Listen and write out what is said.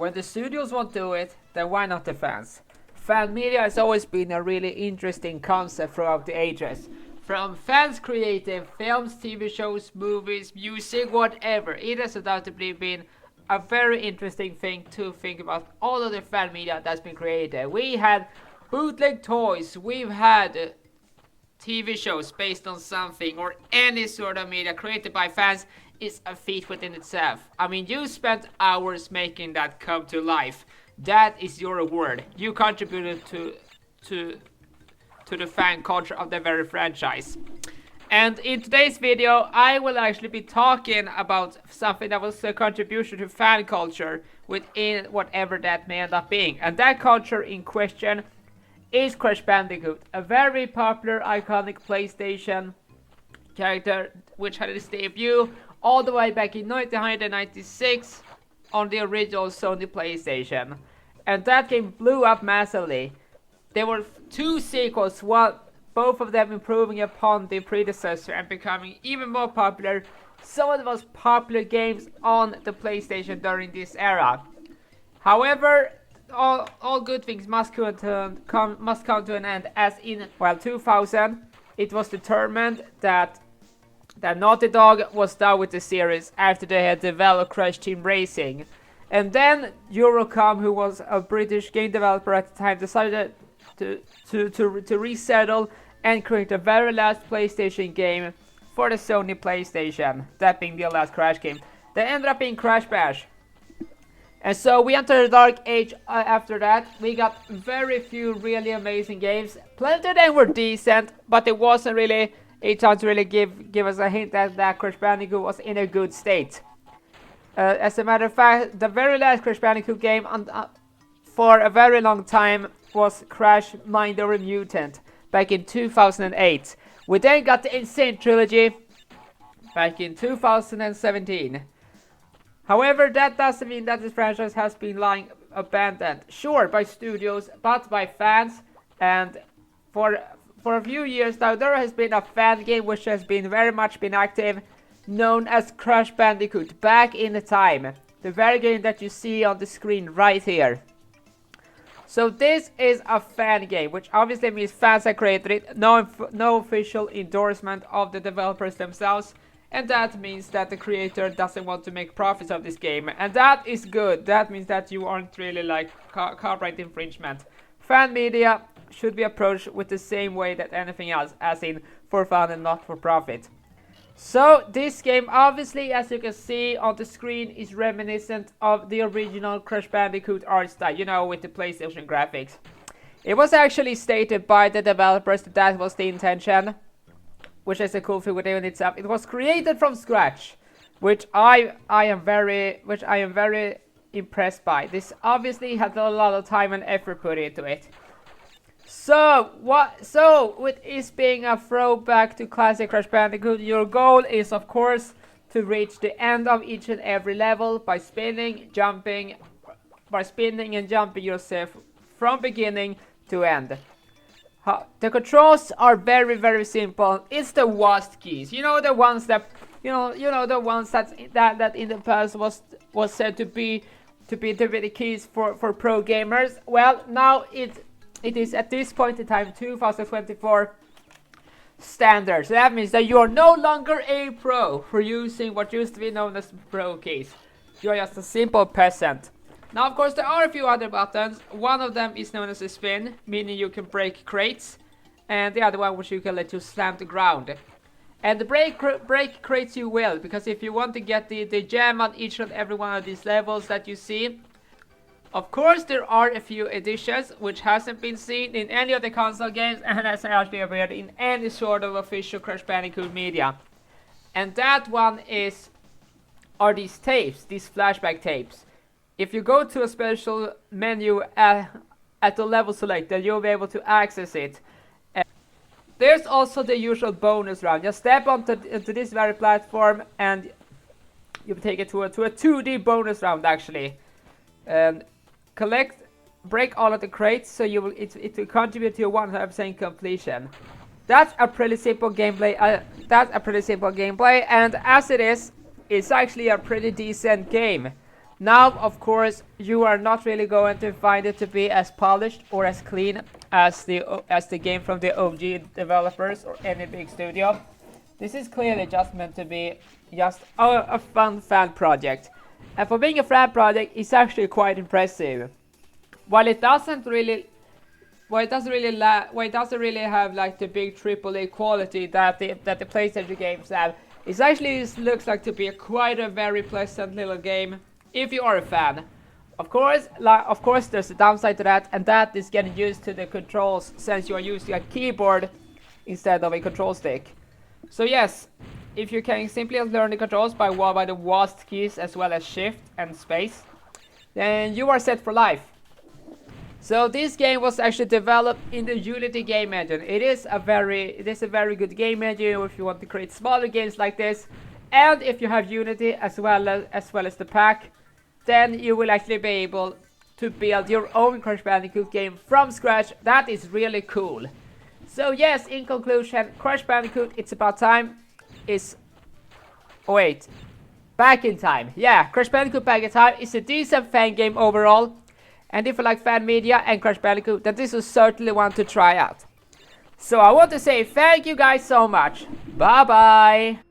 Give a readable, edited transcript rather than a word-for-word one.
When the studios won't do it, then why not the fans? Fan media has always been a really interesting concept throughout the ages. From fans creating films, TV shows, movies, music, whatever, it has undoubtedly been a very interesting thing to think about all of the fan media that's been created. We had bootleg toys, we've had TV shows based on something, or any sort of media created by fans is a feat within itself. I mean, you spent hours making that come to life. That is your reward. You contributed to the fan culture of the very franchise. And in today's video, I will actually be talking about something that was a contribution to fan culture within whatever that may end up being. And that culture in question is Crash Bandicoot, a very popular, iconic PlayStation character which had its debut all the way back in 1996 on the original Sony PlayStation. And that game blew up massively. There were two sequels, both of them improving upon the predecessor and becoming even more popular. Some of the most popular games on the PlayStation during this era. However, all good things must come to an end, as in 2000 it was determined that Naughty Dog was done with the series after they had developed Crash Team Racing. And then Eurocom, who was a British game developer at the time, decided to resettle and create the very last PlayStation game for the Sony PlayStation, that being the last Crash game. That ended up being Crash Bash. And so we entered the dark age after that. We got very few really amazing games. Plenty of them were decent, but it wasn't really a time to really give us a hint that Crash Bandicoot was in a good state. As a matter of fact, the very last Crash Bandicoot game for a very long time was Crash Mind Over Mutant back in 2008. We then got the Insane Trilogy back in 2017. However, that doesn't mean that this franchise has been lying abandoned. Sure, by studios, but by fans. And for a few years now, there has been a fan game which has been very much been active, known as Crash Bandicoot, back in the time. The very game that you see on the screen right here. So this is a fan game, which obviously means fans have created it, no official endorsement of the developers themselves. And that means that the creator doesn't want to make profits of this game. And that is good. That means that you aren't really like copyright infringement. Fan media should be approached with the same way that anything else, as in for fun and not for profit. So this game, obviously, as you can see on the screen, is reminiscent of the original Crash Bandicoot art style, you know, with the PlayStation graphics. It was actually stated by the developers that that was the intention, which is a cool thing within itself. It was created from scratch, which I am very impressed by. This obviously had a lot of time and effort put into it. So with this being a throwback to classic Crash Bandicoot, your goal is of course to reach the end of each and every level by spinning and jumping yourself from beginning to end. The controls are very simple. It's the WASD keys. You know, the ones that the ones that in the past was said to be the keys for pro gamers. Well, now it is at this point in time 2024 standard. So that means that you are no longer a pro for using what used to be known as pro keys. You are just a simple peasant. Now, of course, there are a few other buttons. One of them is known as a spin, meaning you can break crates, and the other one which you can let you slam the ground. And the break crates you will, because if you want to get the gem on each and every one of these levels that you see, of course there are a few additions which hasn't been seen in any of the console games and hasn't actually appeared in any sort of official Crash Bandicoot media. And that one are these tapes, these flashback tapes. If you go to a special menu at the level selector, you'll be able to access it. There's also the usual bonus round. Just step onto this very platform and you take it to a 2D bonus round actually. Break all of the crates, so it will contribute to your 100% completion. That's a pretty simple gameplay. And as it is, it's actually a pretty decent game. Now, of course, you are not really going to find it to be as polished or as clean as the game from the OG developers or any big studio. This is clearly just meant to be just a fun fan project. And for being a fan project, it's actually quite impressive. While it doesn't really have like the big AAA quality that the PlayStation games have, it actually looks like to be quite a very pleasant little game if you are a fan. Of course, there's a downside to that, and that is getting used to the controls since you are using a keyboard instead of a control stick. So yes, if you can simply learn the controls by the WASD keys as well as Shift and Space, then you are set for life. So this game was actually developed in the Unity game engine. It is a very good game engine if you want to create smaller games like this. And if you have Unity as well as the pack, then you will actually be able to build your own Crash Bandicoot game from scratch. That is really cool. So yes, in conclusion, Crash Bandicoot It's About Time is... Oh wait, Back in Time. Yeah, Crash Bandicoot Back in Time is a decent fan game overall. And if you like fan media and Crash Bandicoot, then this is certainly one to try out. So I want to say thank you guys so much. Bye bye.